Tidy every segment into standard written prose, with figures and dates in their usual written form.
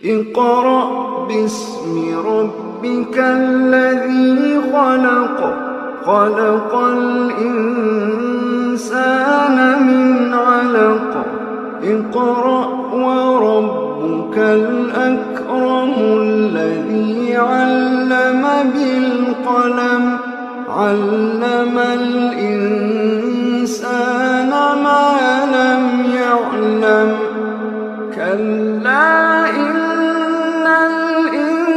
اقرأ باسم ربك الذي خلق خلق الإنسان من علق اقرأ وربك الأكرم الذي علم بالقلم علم الإنسان ما لم يعلم كلا إن الإنسان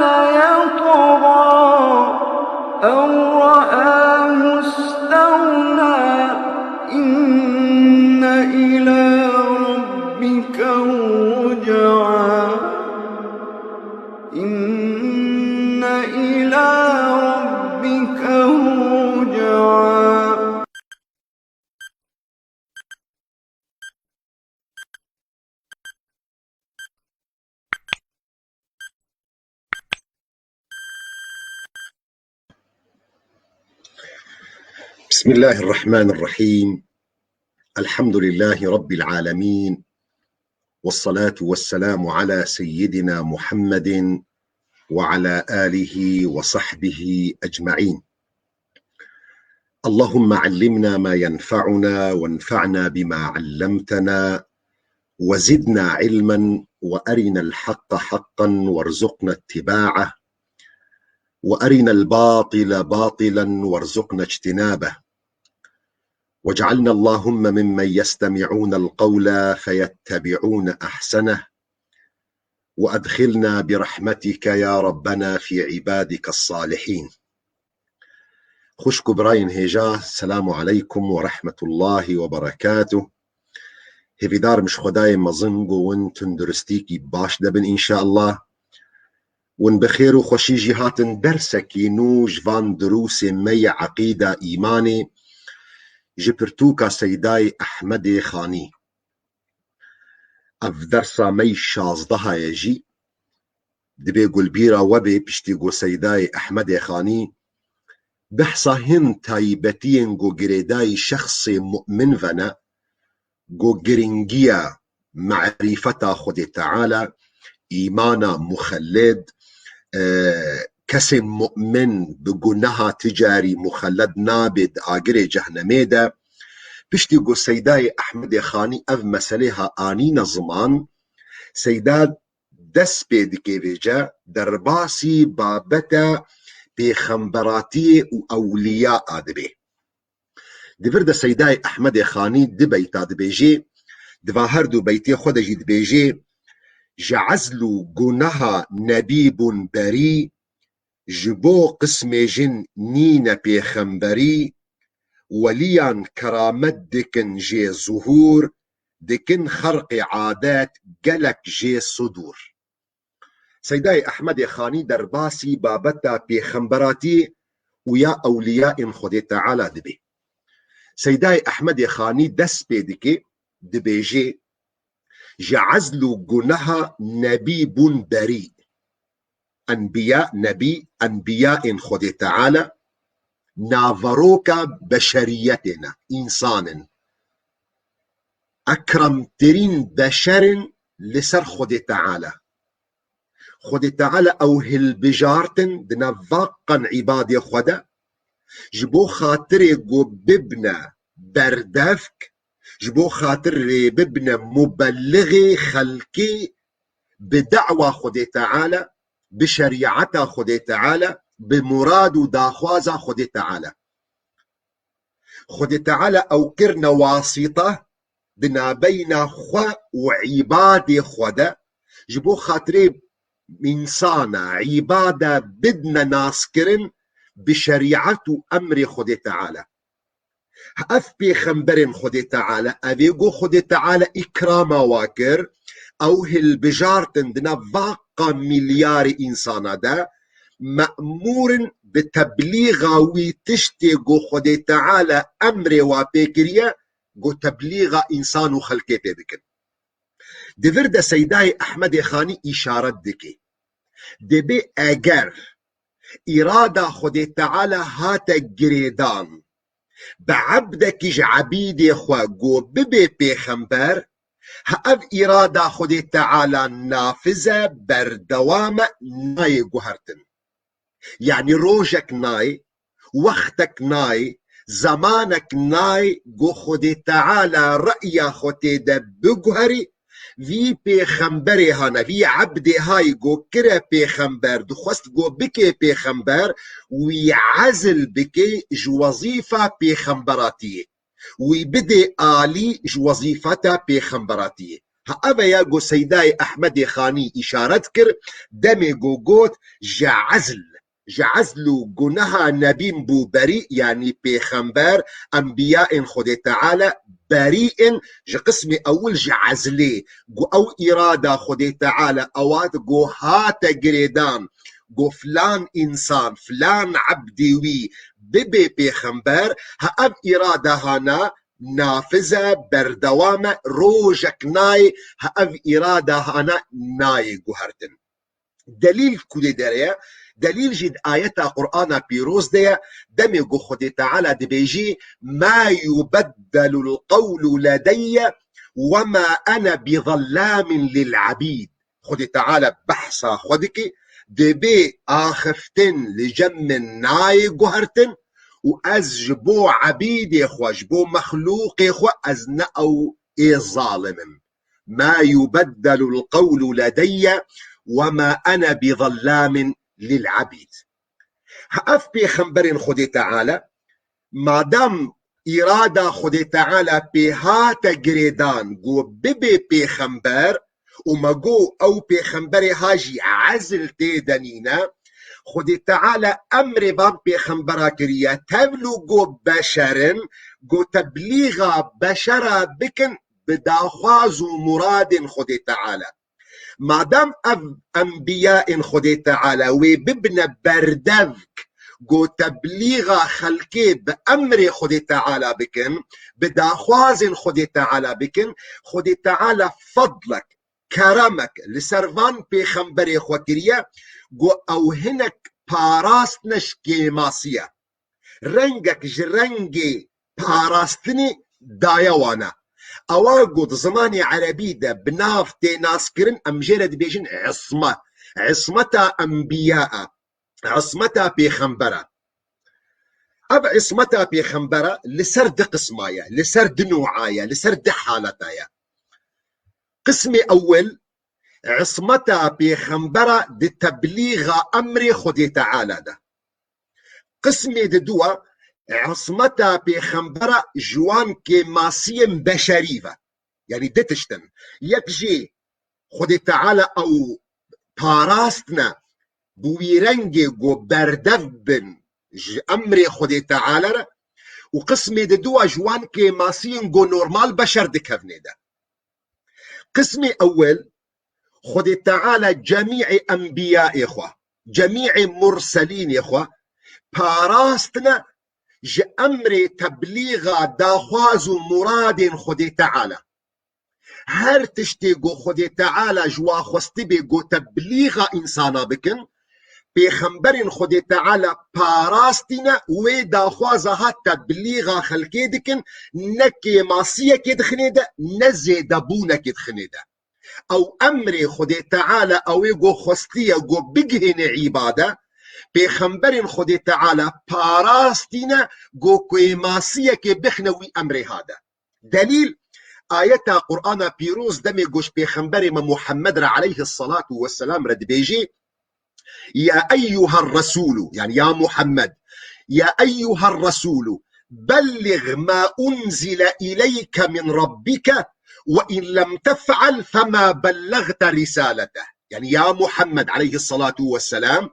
ليطغى أن رآه استغنى إن إلى ربك الرجعى إن إلى ربك الرجعى. بسم الله الرحمن الرحيم. الحمد لله رب العالمين، والصلاة والسلام على سيدنا محمد وعلى آله وصحبه أجمعين. اللهم علمنا ما ينفعنا وانفعنا بما علمتنا وزدنا علما وأرنا الحق حقا وارزقنا اتباعه وأرنا الباطل باطلا وارزقنا اجتنابه، واجعلنا اللهم ممن يستمعون القول فيتبعون أحسنه، وأدخلنا برحمتك يا ربنا في عبادك الصالحين. خوشكو براين هيجا، السلام عليكم ورحمة الله وبركاته. هفيدار مش خداي مظنقو وانتن درستيكي باش دبن إن شاء الله، ون بخير وخوشي جهات درسكي نوج فان دروس مي عقيدة إيماني جبرتوكا سيداي أحمد خاني. اف درسا مي شازدها يجي دبي قول بيرا وبي بشتيقو سيداي أحمد خاني بحصا هن تايبتين قو قريداي شخص مؤمن فنا قو قرنجيا معرفة خد تعالى إيمانا مخلد كسم مؤمن بقنها تجاري مخلد نابد آقري جهنميدا بشتيقو سيداي أحمد خاني أف مسألها آنين زمان سيداد دس بيدكي بيجا درباسي بابتا بخمبراتي وأولياء دبي دفرد سيداي أحمد خاني دبيتا دبيجي دفاهردو بيتي خودجي دبيجي جعزلو قنها نبيب بري جبو قسم جن نين بيخمبري وليان كرامت دكن جي ظهور دكن خرق عادات قلك جي صدور. سيداي أحمد خاني درباسي بابتا بيخمبراتي ويا أولياء خد تعالى دبي. سيداي أحمد خاني دس بيدكي دبيجي جعزلو قنها نبيب بريء أنبياء نبي أنبياء خد تعالى نافروك بشريتنا إنسان أكرم ترين بشر لسر خد تعالى خد تعالى أو هل بجارتن دنفاقا عبادي خدا جبو خاطر قو ببنا بردفك جبو خاطر ببنا مبلغي خلقي بدعوة خد تعالى بشريعة خد تعالى بمراد داخوازة خد تعالى خد تعالى أو كرنا واسطة بنا بين خوا وعباد خدا جبو خاطري إنسانا عبادة بدنا ناسكرن بشريعة أمر خد تعالى أف بيخمبرن خد تعالى أبيقو خد تعالى إكرام واكر أو هل بجارتن دنا فاقا مليار إنسانا دا مأمور بتبليغ ويتشتيقو خد تعالى أمر وابيكريا قو تبليغ إنسان وخلقه بيبكن. دفرد سيداي أحمد خاني إشارت دكي دبي أجر إرادة خد تعالى هات جريدان بعبدك عبيد خوا قو ببي بيخمبر هأب إرادة خدي تعالى نافذة بردوام ناي جوهرتن، يعني روجك ناي، وقتك ناي، زمانك ناي، جو خدي تعالى رأي خدي بجوهري في پیغمبر هانا في عبد هاي جو كره پیغمبر دخواست جو بكي پیغمبر ويعزل بكي جو وظيفة پیغمبراتية ويبدي آلي جو وظيفة پیغمبراتية. هأبا يا جو سيداي أحمد خاني إشارت كر دمي جو جوت جعزلو جنها نبي بو بريء، يعني پیغمبر أنبياء خد تعالى بريء جو قسم أول جعزلي جو أو إرادة خد تعالى أوات جو هات جريدان جو فلان إنسان فلان عبدي ببي پیغمبر هأب إرادة هانا نافذة بردوامة روجك ناي هأب إرادة هانا ناي جوهرتن. دليل كل دريا دليل جد آيات قرآن بيروز ديا دمي جو خد تعالى دبيجي ما يبدل القول لدي وما أنا بظلام للعبيد. خد تعالى بحثا خدك دبي آخفتن لجم ناي جوهرتن وأزجبو عبيد يخوة جبو مخلوق يخوة أزنا أو ظالم. ما يبدل القول لدي وما أنا بظلام للعبيد. هأف بيغمبر خدي تعالى ما دام إرادة خدي تعالى بهات جريدان جو ببي بيغمبر وما جو أو بيغمبر هاجي عزل تيدانينا خدي تعالى أمر بام بيغمبرا كريا تبلو جو بشرن جو تبليغ بشرا بكن بداخواز مراد خدي تعالى. ما دام أنبياء خدي تعالى وببن بردفك جو تبليغ خلقي بأمر خدي تعالى بكن بداخواز خدي تعالى بكن خدي تعالى فضلك كرمك لسرفان بيغمبر خوكريا جو أو هنك باراستنش كيماسية رنجك جرنجي باراستني دايوانا أوا قد زماني عربي ده بناف ناس كرن أمجرد بيجن عصمة أنبياء عصمة بيغمبرة. أب عصمة بيغمبرة لسرد قسمايا لسرد نوعايا لسرد حالتايا. قسمي أول عصمة بيغمبرة دي تبليغ أمر خدي تعالى ده. قسمي دوا عصمتا بيغمبرة جوان كماسيم بشريفة، يعني دتشتن يكجي خدي تعالى أو باراستنا بويرنجي جو بردفبن أمري خدي تعالى. وقسمي دوا جوان كماسيم جو نورمال بشر دكفني ده. قسمي أول خدي تعالى جميع أنبياء إخوة جميع مرسلين إخوة باراستنا أمر تبليغ داخواز مراد خدي تعالى. هر تشتي جو خدي تعالى جوا خستي جو تبليغ إنسانا بكن بيغمبر خدي تعالى باراستنا وداخوازها تبليغ خلقي دكن نكي ماسية كد خنيدة نزي دبونا كد خنيدة أو أمر خدي تعالى أو جو خستي جو بجهن عبادة بيغمبر خدي تعالى باراستينا جو كويماسية كي بخنوي أمر هذا. دليل آيات قرآن بيروز دمي جوش بيغمبر محمد عليه الصلاة والسلام رد بيجي يا أيها الرسول، يعني يا محمد يا أيها الرسول بلغ ما أنزل إليك من ربك وإن لم تفعل فما بلغت رسالته. يعني يا محمد عليه الصلاة والسلام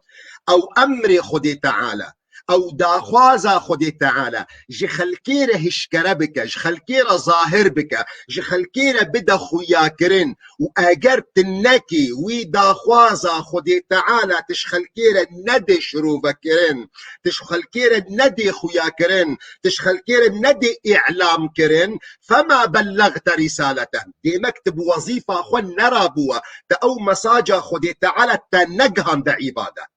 أو أمر خدي تعالى أو داخوازا خدي تعالى جي خلكيرة هشكرة بك جي خلكيرة ظاهر بك جي خلكيرة بدا خويا كرين وأجرت النكي وداخوازا خدي تعالى تش خلكيرة ندي شروفا كرين تش خلكيرة ندي خويا كرين تش خلكيرة ندي إعلام كرين فما بلغت رسالته. دي مكتب وظيفة خون نرابوها دا أو مساجة خدي تعالى تنقهم دا عبادة.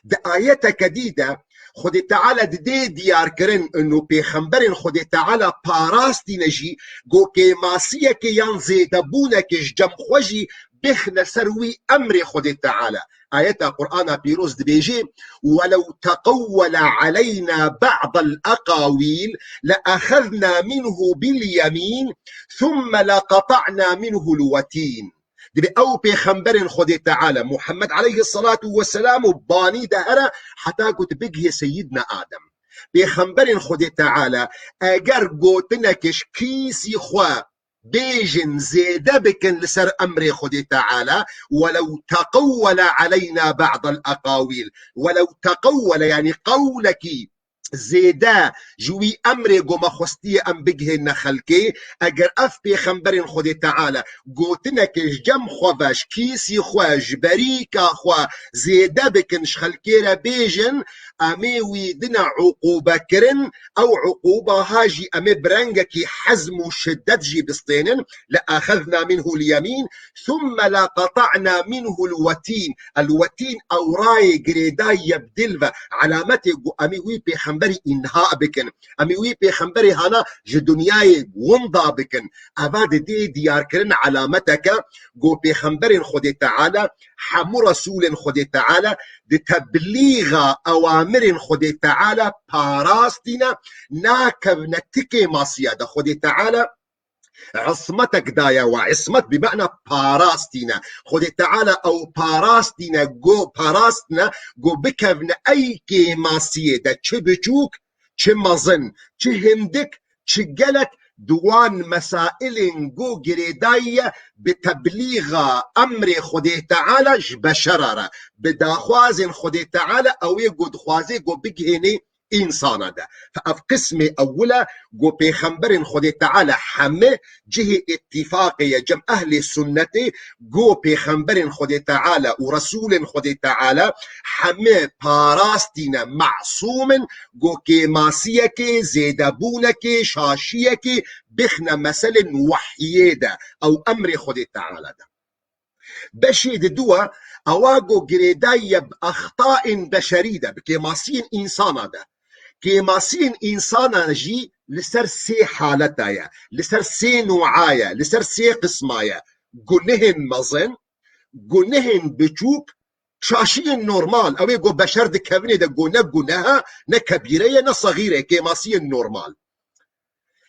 دا آية كديدة خود تعالى دي ديار كرن انه پیغمبرن خود تعالى پاراستی نجی گو که ماسیه که یان زیدبونه که جم خوشی بخن سروي أمر خود تعالى. آيات القرآن بيروز دبيجي ولو تقول علينا بعض الأقاويل لأخذنا منه باليمين ثم لقطعنا منه الوتين. دبي أو بيخنبرن خود تعالى محمد عليه الصلاة والسلام باني دهرة حتى قلت بقه سيدنا آدم بيخنبرن خود تعالى أجر قوتنكش كيسي خوا بيجن زيدا بكن لسر أمر خود تعالى ولو تقول علينا بعض الأقاويل. ولو تقول يعني قولك زيدا جوي أمري قو مخوستي أم بجه نخلكي أجر أف بيخنبرن خود تعالى قوتنك جم خواش كيسي خواش بريكا خوا زيدا بكن شخلكيرا بيجن أمي ويدنا عقوبة كرن أو عقوبة هاجي أمي برنجكي حزم وشدد جي بسطين لأخذنا منه اليمين ثم لقطعنا منه الوتين. الوتين أو راي قريداي يبدلها علامتي أمي وي بيخنبري إنهاء بكن أمي وي بيخنبري هانا جدنياي ونضا بكن أباد دي ديار كرن علامتك قو بيخنبري خود تعالى حمو رسول خود تعالى دي تبليغ أوامر خود تعالى باراستنا ناكب نتكي ماسيادة خود تعالى عصمتك دايا وعصمت بمعنى باراستنا خود تعالى أو باراستنا جو باراستنا جو بكبنا أي كي ماسيادة چه بچوك چه مظن چه همدك چه قلت دوان مسائل جو جريداية بتبليغ أمر خود تعالى بشرارة بداخواز خود تعالى أو يقود خوازي جو بجهني إنسان ده. فأف قسم أولا جو بيخنبرن خود تعالى حمي جه اتفاقية جم أهل السنة جو بيخنبرن خود تعالى ورسول خود تعالى حمي باراستنا معصوم جو كي ماسيك زيدبونك شاشيك بخنا مثلا وحيدة أو أمر خود تعالى ده. بشيد دوا أواجو جريداية بأخطاء بشريدة بكيماسين إنسان ده كيماسين إنسان جي لسر سي حالتايا لسر سي نوعايا لسر سي قسمايا قنهن مظن قنهن بچوك شاشين نورمال أو يقول بشر دي كابني ده قنها نكبيرية نصغيرة كيماسين نورمال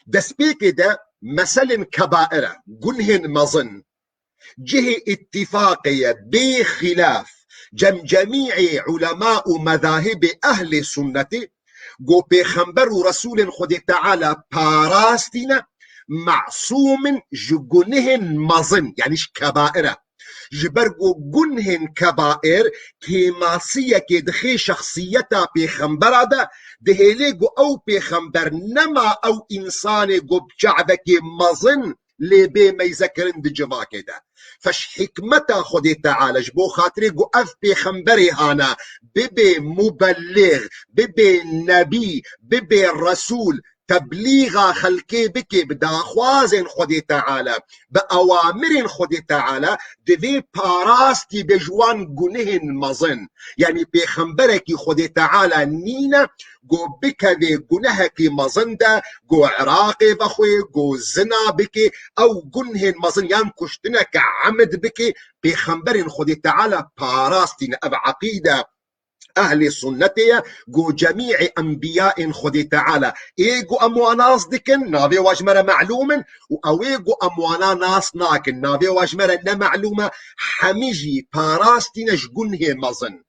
دسبيك ده مثلا كبائرة قنهن مظن جه اتفاقية بخلاف جميع علماء مذاهب أهل السنة جو بيخنبر رسول خود تعالى باراستنا معصوم جنهن مظن يعني كبائرة جبرجو جنهن كبائر كيماسية كدخي شخصيتها بيخنبر ده دهيليجو أو بيخنبر نما أو إنسان جو بشعبك مظن لبي ما يذكرن دجما كده فش حكمتها خود تعالى جبو خاطري جو أف بيخنبري هانا ببي مبلغ ببي نبي ببي رسول تبليغ خلقي بكي بداخوازن خود تعالى بأوامر خود تعالى دي باراستي بجوان جنهن مظن يعني بيخنبرك خود تعالى نينا جو بكذي جنهك مظن ده جو عراقي بخوي جو زنا بكي أو جنهن مظن يعني كشتنك عمد بكي بيخنبرن خود تعالى باراستي أب عقيدة أهل السنة جو جميع أنبياء خود تعالى إيجو أموانا صدقن نابي واجمرة معلوما أو إيجو أموانا ناس ناكن نابي واجمرة معلومة حميجي باراستنا جنه مظن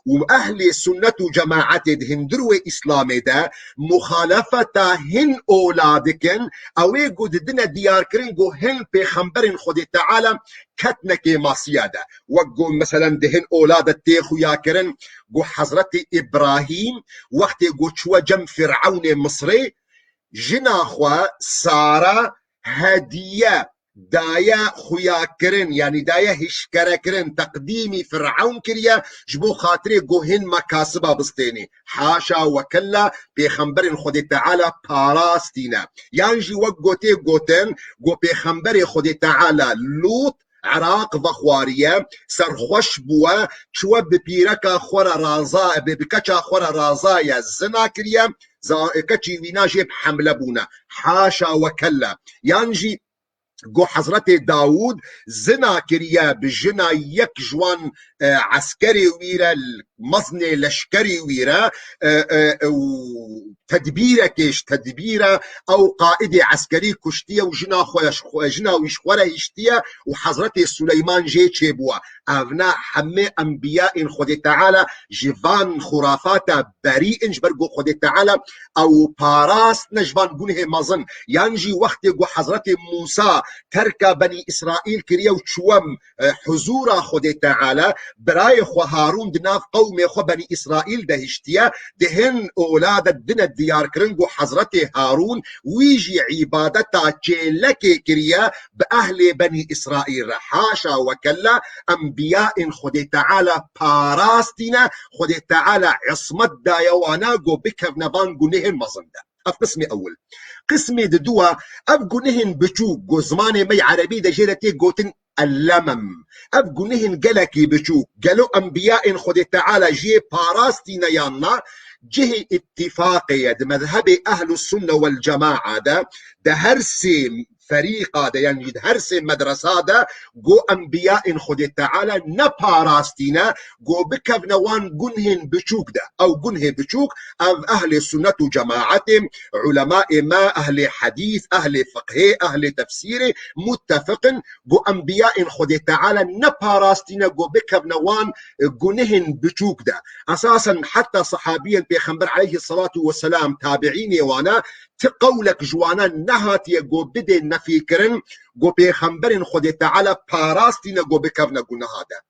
وأهل السنة جماعة هندروا إسلام ده مخالفة هن أولادكن أو يقول دنا ديار كرين جو هن بخنبرن خود تعالى كتنك ما سيادة وقول مثلا دهن أولاد التيخو يا كرن جو حضرة إبراهيم وقت جو شوى جم فرعون مصري جناخوا سارة هدية دايا خويا كرن يعني دايا هشكرا كرن تقديمي فرعون كريا جبو خاطري جوهن مكاسبة بسطيني حاشا وكلا بيخنبرن خود تعالى باراستينا يعني جي وقوتي قوتن جو بيخنبري خود تعالى لوط عراق ضخوارية سرخوش بوا شو ببيركا خورا رازا بكتشا خورا رازايا زنا كريا كتشي ويناجي بحملة بونا حاشا وكلا يانجي جو حضرت داود زنا كريا بجنا يك جوان عسكري ويرا مزني لشكري ويرا تدبيره كيش تدبيره او قائد عسكري كشتيه وجنا ويشخوره يشتيه وحضرت سليمان جي تشيبوا افنا حمي انبياء خود تعالى جيفان خرافات بريء جبرجو خود تعالى او باراس نجفان بونه مزن ينجي وقت جو حضرت موسى ترك بني اسرائيل كريا وشوم حضور خود تعالى براي خو هارون دناف قوم خو بني اسرائيل دهشتيه دهن اولاد الدين ديار كرنجو حضرت هارون ويجي عبادتا تشيلك كريا باهل بني اسرائيل حاشا وكلا انبياء خود تعالى باراستنا خود تعالى عصمت دايوانا جو بكفنا بانجو نهن مزندا قسم اول قسم دوا ابقو نهن بشوك جو زماني مي عربي دا جيرتي جوتن اللمم ابقو نهن قلكي بشوك قالوا انبياء خود تعالى جي باراستنا يانا جه اتفاقية مذهب أهل السنة والجماعة ده هرسي فريقا ده يعني هرسي مدرسة ده جو أنبياء خود تعالى نباراستينا جو بكفنوان جنهن بشوك ده أو جنه بشوك أهل السنة جماعتهم علماء ما أهل حديث أهل فقه أهل تفسير متفق جو أنبياء خود تعالى نباراستينا جو بكفنوان جنهن بشوك ده أساسا حتى صحابيا بيخنبر عليه الصلاة والسلام تابعيني وانا تقولك جوانا نهات يقو بدي نفكرن قو بيخنبرن خود تعالى باراستينا قو بكفنا قلنا هذا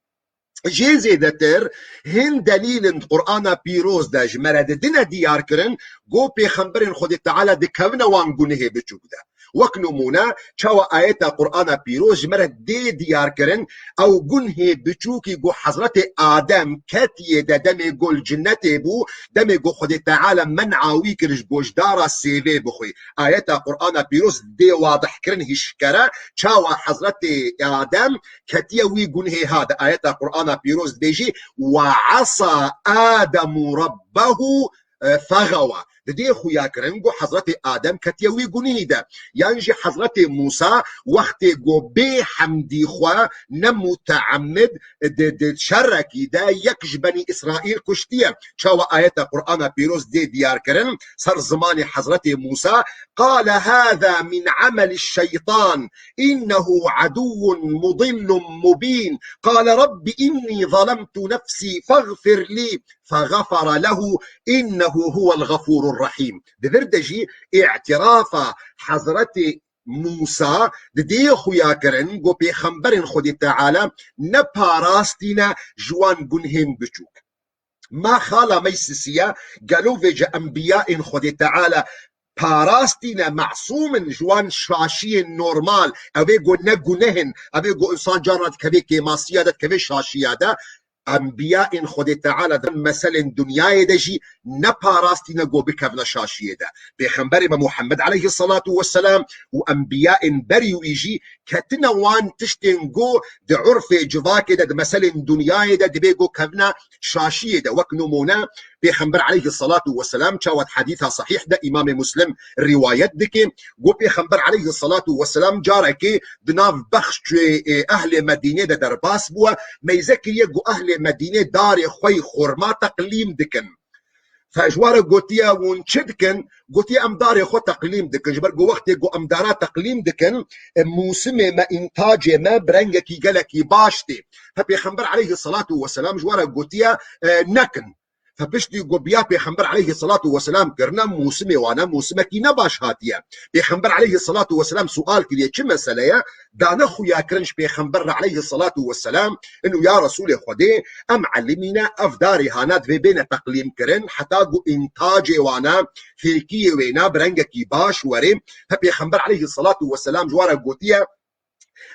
جيزي دتر هن دليل القرآن بيروز داج مرد دينا ديار كرن قو بيخنبرن خود تعالى دي كفنا وان قنه بچوك ده وكنمونا چاوا آيات القرآن بيروز مرد دي ديار كرن او قنه بچوكي قو حضرت آدم كتي دا دمي قو الجنة بو دمي قو خود تعالى منعاوي كرش بوجدارا سيفي بخوي آيات القرآن بيروز دي واضح كرن هشكرا چاوا حضرت آدم كتي وي قنه هذا آيات القرآن بيروز بيجي وعصى آدم ربه فغوى دي خويا كرنجو حضرت آدم كتيوي قنيدة ينجي حضرت موسى وقت جو بي حمدي خوا نمتعمد شركي دا يكش بني إسرائيل كشتية شاوى آيات القرآن بيروز دي ديار كرن صار زمان حضرت موسى قال هذا من عمل الشيطان إنه عدو مضل مبين قال رب إني ظلمت نفسي فاغفر لي فغفر له إنه هو الغفور الرحيم دفردجي اعتراف حضرت موسى دي خويا كرن جو بيخنبرن خودي تعالى نباراستينا جوان جنهم بچوك ما خالا ميسسيا قالوا فيجا أنبياء خودي تعالى باراستينا معصوم جوان شاشي نورمال أبي جو نجنهن أبي جو إنسان جارد كبي كما سيادة كبي شاشيادة انبیاء خود تعالی در مثل دنیای دجی نپاراستی نگو بکفنا شاشیه ده پیغمبر محمد علیه الصلاة والسلام و انبیاء بریو ایجی کتنا وان تشتین گو ده عرف جواک ده مثل دنیای ده بيگو کفنا شاشیه ده وکنمونا پیغمبر علیه الصلاة والسلام چاوت حدیثا صحیح ده امام مسلم روایت دکه گو پیغمبر علیه الصلاة والسلام جارکه دناف بخش اهل مدینه ده در باس بوا میزکریه گو اهل مدينة دار خوي خورما تقليم دكن فاجوار قوتيا ونشدكن قوتيا ام دار خو تقليم دكن جبر قو وقت قو ام دارا تقليم دكن موسم ما انتاج ما برنجكي قالكي باشتي فبيخنبر عليه الصلاة والسلام جوار قوتيا نكن فبشتي قبيا بيخنبر عليه الصلاة والسلام كرنا موسمي وانا موسمكي نباش هاتيا بيخنبر عليه الصلاة والسلام سؤال كليه كم مسألة دانا خويا كرنش بيخنبر عليه الصلاة والسلام انه يا رسول خدي ام علمينا افداري هانات في بين تقليم كرن حتى قو انتاجي وانا في كي وينا برنجكي باش وري فبيخنبر عليه الصلاة والسلام جوارا قوتيا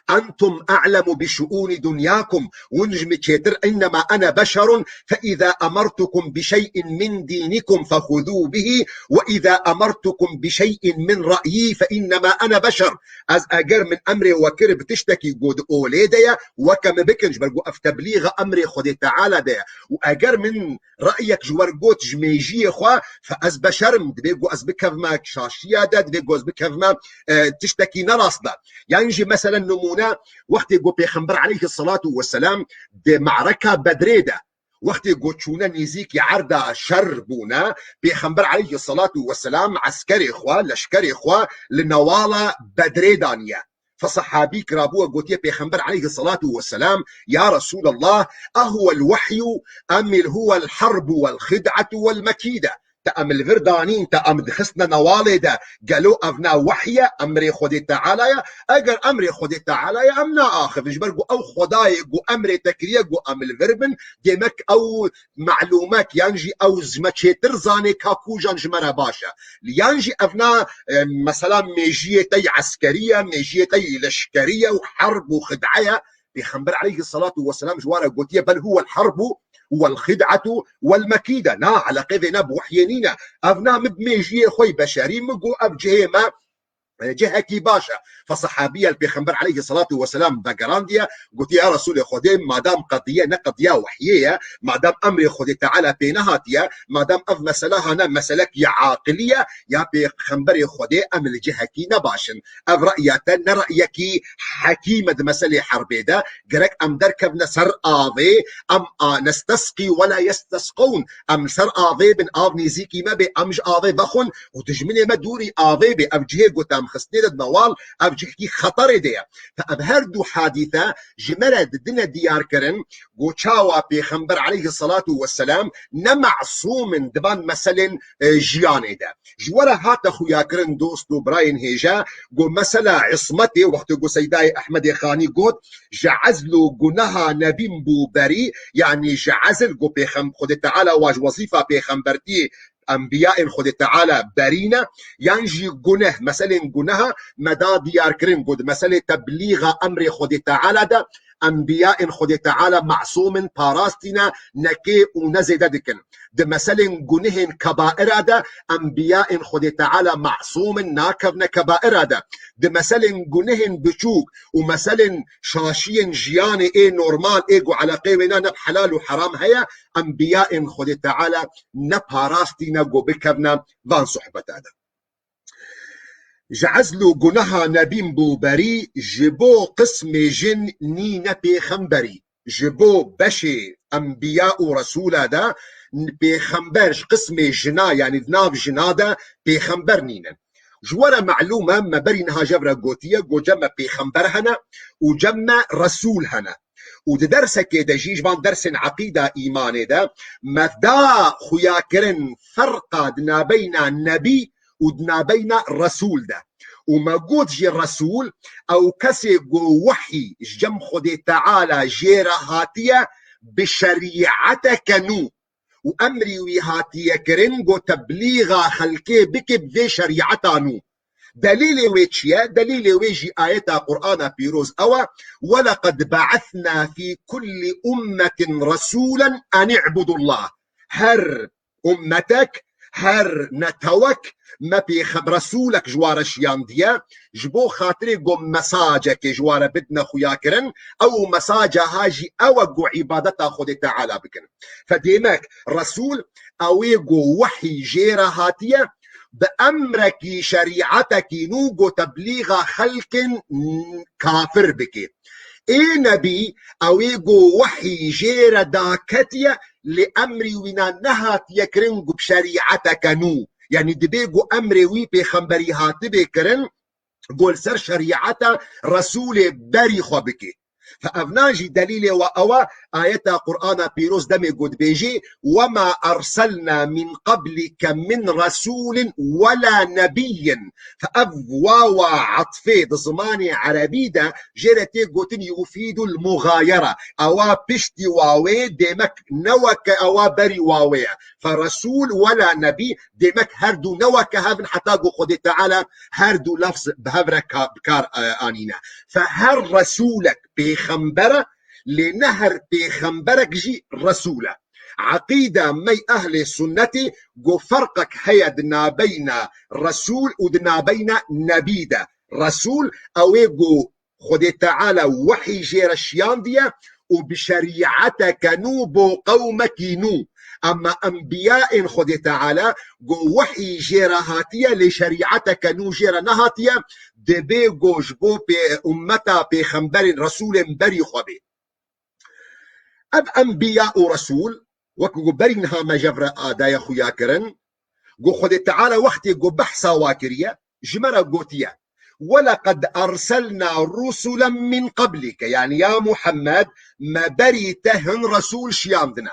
أنتم أعلم بشؤون دنياكم ونجم تشيتر إنما أنا بشر فإذا أمرتكم بشيء من دينكم فخذوا به وإذا أمرتكم بشيء من رأيي فإنما أنا بشر. از أجر من أمري وكر بتشتكي قد أوليديا وكم بكنج برقو أفتبليغ أمري خد تعالى ديا وأجر من رأيك جوارقوت جميجي خوا فأز بشرم دبيقو أز بكفما شاشية دا دبيقو أز بكفما تشتكي نراصدا. يعني يجي مثلا نمونا وقت يقول بيخنبر عليه الصلاة والسلام دي معركة بدريدة وقت يقول شونا نيزيك يعرض شربونا بيخنبر عليه الصلاة والسلام عسكري إخوة لشكري إخوة لنوالا بدريدانية. فصحابي كرابوه قلت يا بيخنبر عليه الصلاة والسلام يا رسول الله أهو الوحي أم هو الحرب والخدعة والمكيدة؟ تأم الفردانين تأم دخسنا نوالده قالوا أفنا وحية أمري خدي تعالى أجر أمري خدي تعالى أمنا آخر جبرقوا أو خداي قو أمري تكريه قو أم الفربن ديمك أو معلومات ينجي أو زمتشيتر زاني كاكو جانج مرا باشا لينجي أفنا مثلا ميجيتي عسكرية ميجيتي لشكرية وحرب وخدعية. بيخنبر عليه الصلاة والسلام جوارا قلت بل هو الحرب والخدعة والمكيدة نا على قذنا بوحينينا أفنا مبميجي خوي بشري مقو أبجهما جهكي باشا. فصحابية البيخنبر عليه الصلاة والسلام بقرانديا قلت يا رسول خدي ما دام قضية نقضية وحيية ما دام أمري خدي تعالى بينهاتيا ما دام أف مسألة هنا مسألة عاقلية يا بيخنبر خدي أمر جهكي نباشن أف رأيتا نرأيكي حكيمة مسألة حربيدة قرك أم دركب نسر آذي أم نستسقي ولا يستسقون أم سر آذي بن آذني زيكي ما بي أمج آذي بخون وتجمني ما دوري آذي بي أبجيه قلتام خسنين النوال أبجيكي خطر ديا. فأبهردو حادثة جمرد دنا ديار كرن قوشاوا بيخنبر عليه الصلاة والسلام نمعصوم دبان مثلا جياني دا جوارا هات خويا كرن دوستو براين هيجا قو مثلا عصمتي وقت قو سيداي أحمد خاني قوت جعزلو قنها نبيم بو بري يعني جعزل قو بيخم خد تعالى واج وظيفة بيخنبرتي أنبياء خد تعالى برينا ينجي جنه مثلا جنها مدى ديار كريم قد مثلا تبليغ أمر خد تعالى ده أنبياء خد تعالى معصوم باراستنا نكي ونزد دكن ده مثلا جنهن كبائر ده أنبياء خد تعالى معصوم ناكبنا كبائر ده مثلا جنهن بشوك ومثلا شاشين جياني ايه نورمال ايقو على قيمنا نب حلال وحرام هيا أنبياء خد تعالى نباراستنا قو بكبنا فان صحبة هذا جعزلو جنها نبيم بو بري جبو قسم جن ني نبي خنبري جبو بشي أنبياء ورسول دا بيخنبرش قسم جنا يعني ذناب جنادا بيخنبر نينا جوارا معلومة ما برينها جبرا قوتية قو جمع بيخنبرهنا وجمع رسولهنا ودرسك كده جيج بان درس عقيدة إيمان ده مدا خويا كرن فرق دنا بين النبي ودنا بين الرسول ده وما قوت جي الرسول أو كسي قو وحي جم خدي تعالى جيرا هاتية بشريعتك نو وأمري ويهاتية كرن قو تبليغا خلقي بك بذي شريعتا نو دليل ويتشيا دليل ويجي آية قرآن بيروز أوا ولقد بعثنا في كل أمة رسولا أن اعبدوا الله هر أمتك هر نتوك ما بيخب رسولك جوار شيانديا جبو خاطري قم مساجك جوار بدنا خويا كرن أو مساجة هاجي أو عبادتها خد تعالى بكن فديمك رسول أو يقو وحي جيرا هاتيا بأمرك شريعتك نوغو تبليغ خلق كافر بك اي نبي او يقو وحي جير داكتيا لأمري ونا نهات يكرنغو بشريعتك نو يعني دبيقو أمري وي بخنبري هاتبه كرن قول سر شريعتا رسول بري خو بك فأفناجي دليل وأوا آية قرآن بيروز دمي قد بيجي وما أرسلنا من قبلك من رسول ولا نبي. فأف واوا عطفي ضماني عربي دا جيرتي قوتن يفيد المغايرة أوا بشتي واوي ديمك نوك أوا بري واوي فرسول ولا نبي ديمك هردو نوك هافن حتى قد تعالى هردو لفظ بهبرك بكار آنينا. فهر رسولك بيخنبرة لنهر بيخنبرك جي رسولة عقيدة مي أهل السنة جو فرقك هيا دنا بين رسول ودنا بين نبيدة. رسول أو جو خد تعالى وحي جير الشياندية وبشريعتك نوبو قومك نو. أما أنبياء خد تعالى جو وحي جير هاتية لشريعتك نو جير نهاتية دبي جوج بو بي أمتا بخنبر رسول بري خبي. أب أنبياء ورسول وكو برينها مجبر آدايا خويا كرن جو خد تعالى وقتي جو بحثا واكرية جمرة قوتية ولقد أرسلنا رسلا من قبلك يعني يا محمد ما بريتهن رسول شياندنا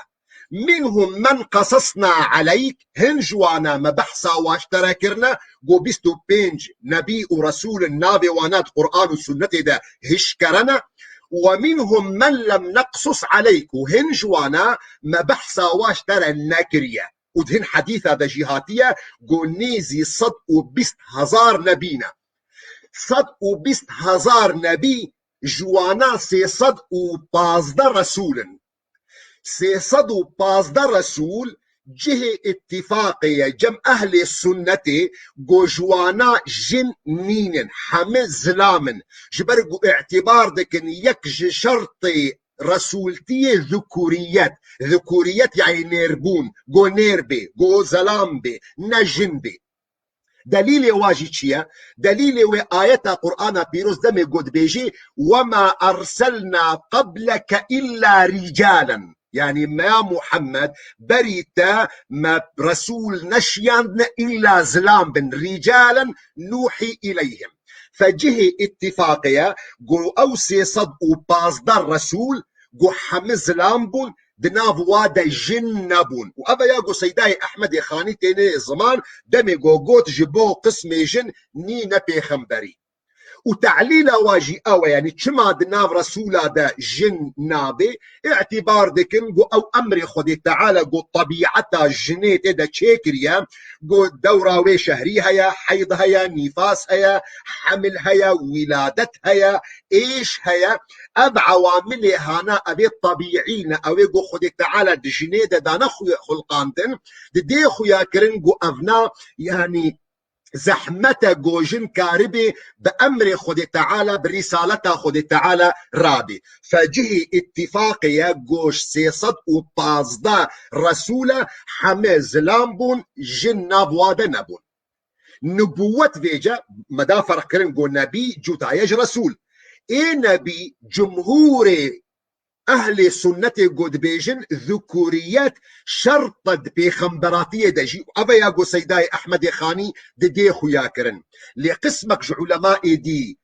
منهم من قصصنا عليك هن جوانا ما بحثا واشتراكرنا جو بيستو بينج نبي ورسول النبي وانات قرآن والسنة ده هشكرنا ومنهم من لم نقصص عليك وهن جوانا ما بحثا واشترى الناكرية ودهن حديثة دا جهاتية جو نيزي صد وبست هزار نبينا صد وبست هزار نبي جوانا سي صد وبازد رسولا سي صد وبازد رسول جه اتفاقية جم أهل السنة جو جوانا جن نين حمز زلامن جبرقو اعتبار دكن يكج شرطي رسولتي ذكوريات يعني نيربون جو نيربي جو زلامبي نجنبي. دليل واجي تشيا دليل وآية قرآن بيروز دمي قد بيجي وما أرسلنا قبلك إلا رجالا يعني ما محمد بريتا ما رسول نشيان إلا زلام بن رجالا نوحي إليهم. فجه اتفاقية قو أوسي صد وبازدار رسول قو حمز لامبون دناف وادا جنبون وأبا ياقو سيداي أحمد خاني تيني زمان دمي قوت جبو قسم جن نينا بيخنبري وتعليل واجي أو يعني كما دناف رسولا دا جن نابي اعتبار دكن جو أو أمري خدي تعالى جو طبيعتا جنيت دا تشيكريا جو دورة وي شهري هيا حيض هيا نفاس هيا حمل هيا ولادت هيا ايش هيا اب عوامل هانا ابي طبيعينا او جو خدي تعالى دجنيت دا نخو خلقانتن دي خويا كرن جو افنا يعني زحمة جوجن كاربي بأمر خد تعالى برسالة خد تعالى رابي. فجه اتفاقية جوش سيصد وبازدا رسولة حمز لامبون جن بوادا نبون نبوة فيجا مدا فرق كرن جو نبي جوتايج رسول اي نبي جمهور أهل السنة قد بيجن ذكوريات شرطد بخنبراتية دجي أبا ياقو سيداي أحمد خاني دي خويا كرن لقسمك علماء دي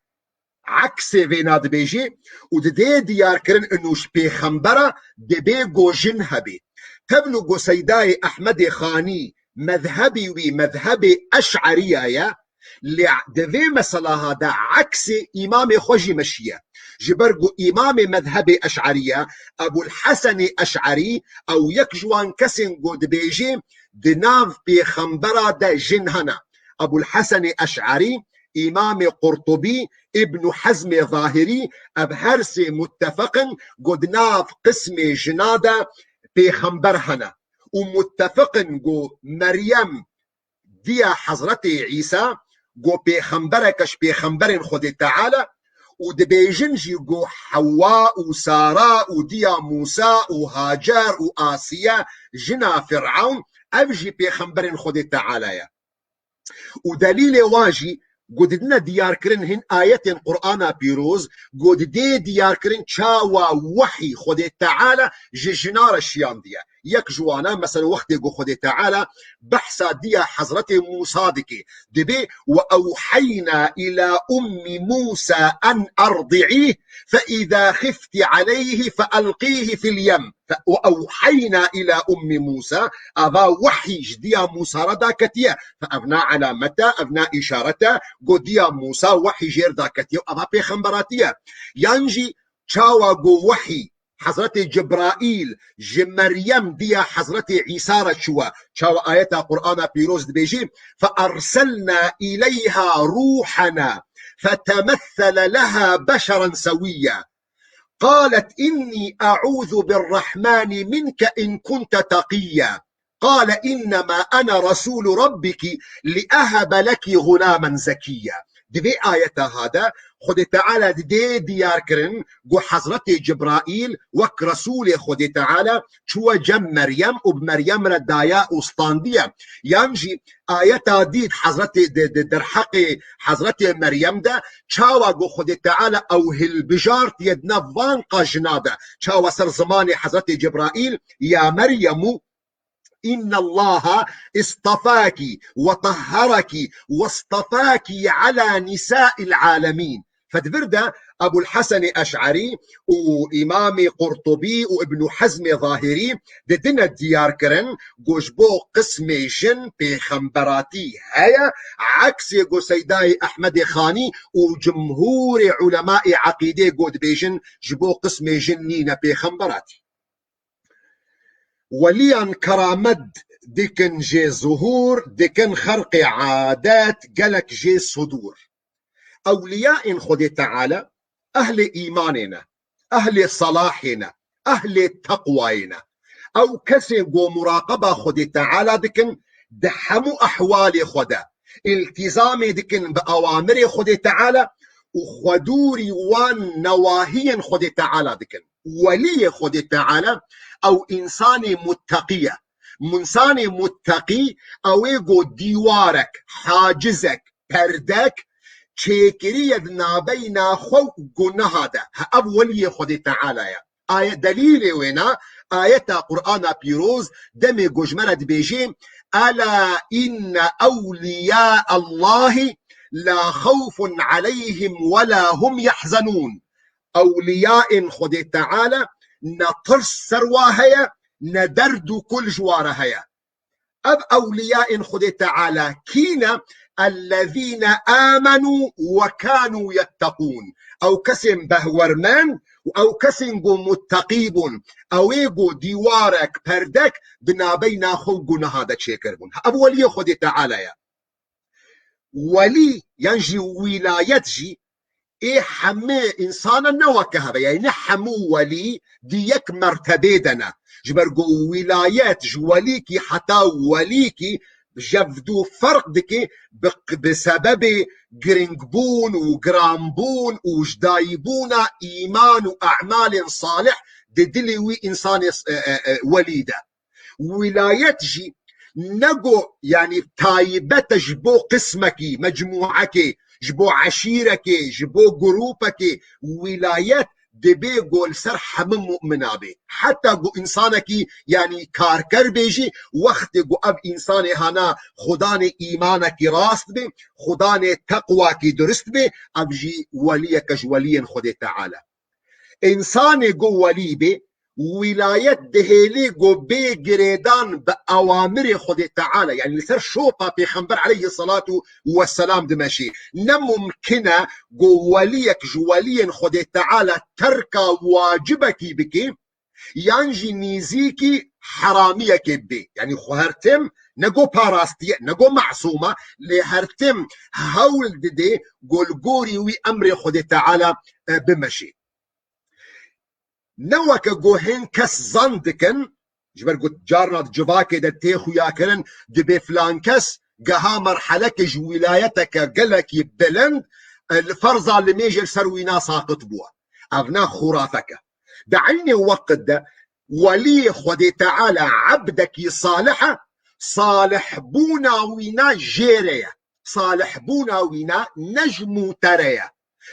عكس فيناد بيجي ودي ديار كرن انوش بخنبرة دي بيقو جنهبي تبنو قو سيداي أحمد خاني مذهبي ومذهبي أشعرية لدي مسألة هذا عكس إمام خوجي مشيه جبرقو إمام مذهب أشعرية أبو الحسن أشعري أو يكجوان كسن قد بيجي دناف بخنبرة دا جنهنا أبو الحسن أشعري إمام قرطبي ابن حزم ظاهري أبهرسي متفق قد ناف قسم جنادة بخنبرهنا ومتفق قو مريم ديا حضرتي عيسى قو بخنبركش بخنبرن خد تعالى ودبيجنجي جو حواء وسارة وديا موسى وهاجر وآسيا جنا فرعون أفجي بيخنبرن خد تعالى ودليل واجي قددنا ديار كرنهن آية قرآن بيروز قد دي ديار كرن شاوا وحي خد تعالى جنار الشيان ديا يك جوانا مثلا وقت يقول خدي تعالى بحثا دي حضرة موسى دكي دبي وأوحينا إلى أم موسى أن أرضعيه فإذا خفت عليه فألقيه في اليم. وأوحينا إلى أم موسى أبا وحي جديا موسى ردا كتيا فأبنى علامته أبنى إشارته قديا موسى وحي جير دا كتيا أبا بيخنبراتيا ينجي شاوى قو وحي حضرت جبرائيل مريم دي حضرت عيسى رشوى شاوى آيات قرآن بيروز بيجي فأرسلنا إليها روحنا فتمثل لها بشرا سويا قالت إني أعوذ بالرحمن منك إن كنت تقيا قال إنما أنا رسول ربك لأهب لك غلاما زكيا. دي آية هذا خد تعالى دي ديار كرن جو حضرت جبرائيل وك رسول خد تعالى شو جم مريم وبمريم ردايا أسطاندية ينجي آية دي حضرت درحق حضرت مريم ده شاوى جو خد تعالى أو هالبجارت يدنا فانقا جناده شاوى سر زمان حضرت جبرائيل يا مريم إن الله اصطفاك وطهرك واصطفاك على نساء العالمين. فدبردا أبو الحسن أشعري وإمام قرطبي وابن حزم ظاهري ددنا الديار كرن جوجبو قسم جن بخمبراتي هيا عكس جو سيداي أحمد خاني وجمهور علماء عقيدة جود بيجن جبو قسم جنين بخمبراتي. وليا كرامد ديكن جي ظهور ديكن خرق عادات قلك جي صدور. أولياء خد تعالى أهل إيماننا أهل صلاحنا أهل تقوينا أو كسي جو مراقبة خد تعالى ديكن دحموا أحوال خدا التزامي ديكن بأوامر خد تعالى وخدوري وان نواهي خد تعالى ديكن ولي خد تعالى أو إنسان متقية منسان متقي أو يقو ديوارك حاجزك پردك چيكري نابينا خو قلنا هذا أولي خد تعالى يا آية دليل وينا آية قرآن بيروز دمي قجمرد بيجيم ألا إن أولياء الله لا خوف عليهم ولا هم يحزنون. أولياء خد تعالى نطرس سرواهيا ندرد كل جوارهيا. أب أولياء خد تعالى كينا الذين آمنوا وكانوا يتقون أو كسم بهورمان أو كسم متقيب أو يقو ديوارك پردك بنابينا خلقنا هذا شكربون. أب ولي خد تعالى يا ولي ينجي ولايتجي إيه حمي إنسانا نوكهبا يعني حمو ولي ديك مرتبيدنا جبرقو ولايات جواليكي حتى وليكي جفدو فرق دكي بسبب جرينجبون وجرامبون وجدايبونا إيمان وأعمال صالح دلوي إنسان وليدة ولايات جي نقو يعني تايبت جبو قسمك مجموعك جبو عشيرك جبو جروبك ولايات دبي قول سر حمم مؤمنا بي حتى قو إنسانك يعني كاركر بيجي وقت قو أب إنسان هانا خدان إيمانك راست بي خدان تقواك درست بي أبجي وليك جوليا خد تعالى إنسان قو ولي بي ولاية دهيلي قو بي جريدان بأوامر خد تعالى يعني لسر شوطة بيخنبر عليه الصلاة والسلام دمشي نممكنة قو وليك جواليا خد تعالى ترك واجبك بكي ينجي نيزيكي حراميك بي يعني خهرتم نقو باراستي نقو معصومة لهرتم هول دي قول قوري وي أمر خد تعالى بمشي نوك جوهن كس زندكن جبر قلت جارنا جواكي دا تيخو ياكرن دبي فلان كس قها مرحلة كج ولايتك قلك بلند الفرزة اللي ميجر سروينا ساقط بوا أبنا خرافك دعيني وقت دا ولي خدي تعالى عبدك صالحة صالح بونا وينا جيريا صالح بونا وينا نجمو تريا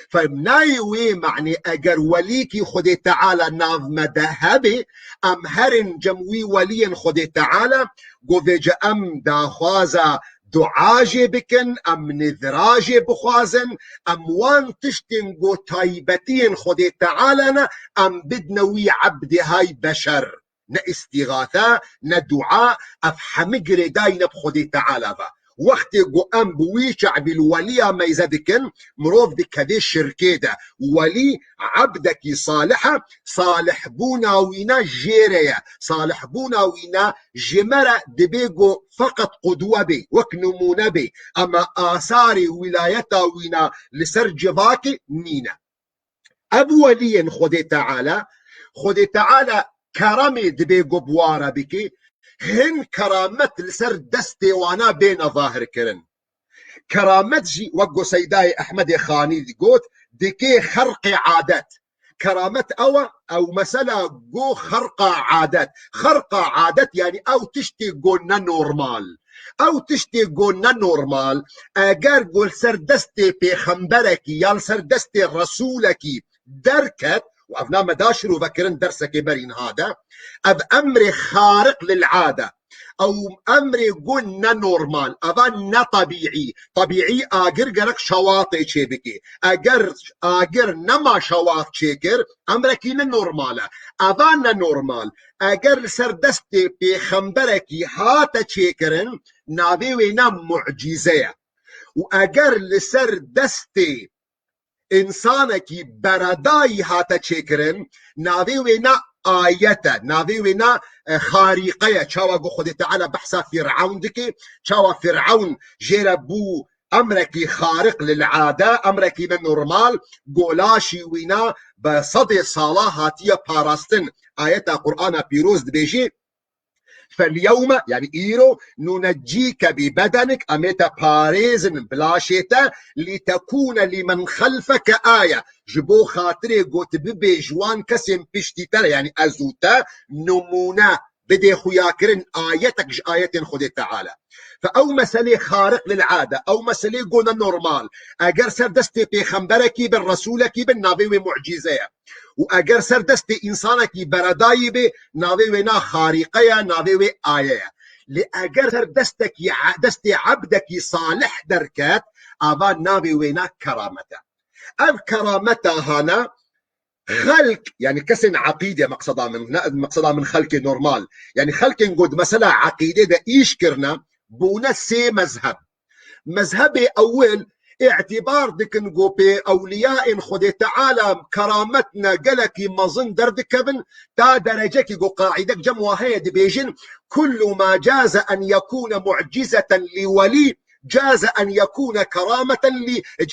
فمنايوي معني اگر وليكي خدي تعالى ناف مذهبي ام هرن جموي وليا خدي تعالى قوفيج ام داخوازا دعاجي بكن ام نذراجي بخوازن ام وان تشتن قو تايبتين خدي تعالى ام بدنوي عبد هاي بشر نا استغاثة نا دعاء افحمقري داينا بخدي تعالى وقت جو ام بوي شعب الولي ما يزدكن مروف دي كذي شركيده ولي عبدك صالحه صالح بونا وينا جيريا صالح بونا وينا جمرة دبيجو فقط قدوة بي وكنمونا بي اما اثار ولايتا وينا لسر جباكي نينا ابو ولي خدي تعالى كرمي دبيجو بوارا بكي هن كرامت لسر دستي وانا بين ظاهر كرن كرامت جي وقو سيداي احمد خاني دي قوت ديكي خرق عادات كرامت او مسألة قو خرق عادات يعني او تشتي قولنا نورمال اگر قول سر دستي بيخمبركي يال سر دستي رسولكي دركت وأبنا مداشر وذكرن درسك برين هذا أب أمر خارق للعادة أو أمر قلنا نورمال أظن طبيعي أجر قرق شواطئ شبكي أجر نما شواط شكر أمركينا نورمالة أظن نورمال أجر سردستي بخمبركي هاتا شكرن نابي وينام معجزة وأجر لسردستي انسانك برداي هاتا تشكرن ناوي وينا آيته ناوي وينا خارقية شاوا قو خدي تعالى بحثا فرعون دكي شاوا فرعون جيربو أمركي خارق للعادة أمركي من نورمال قولاشي وينا بصدي صلاة هاتية باراستن آية قرآن بيروز دبيجي فاليوم يعني إيرو ننجيك ببدنك أميتا باريزن بلاشيتا لتكون لمن خلفك آية جبو خاطري قوت ببي جوان كسم بشتيتا يعني أزوتا نمونا بدي خياكرن آيتك آية خدي تعالى فأو مسألة خارق للعادة أو مسألة قونا نورمال أجر سردستي بخمبركي بالرسولكي بالنابي معجزة وأجر سردستي إنسانكي برداي بي نابي ونا خارقية نابي آية لأجر سردستك دستي عبدك صالح دركات أبا نابي ونا كرامته أب كرامته هنا خلق يعني كسن عقيدة مقصدها من خلق نورمال يعني خلق نقول مثلا عقيدة ده إيش كرنا بونا سي مذهبي أول اعتبار ديك نقول بأولياء خدي تعالى كرامتنا قلك مظن دردكبن تا درجك يقول قاعدك جموة هيد بيجن كل ما جاز أن يكون معجزة لولي جاز أن يكون كرامة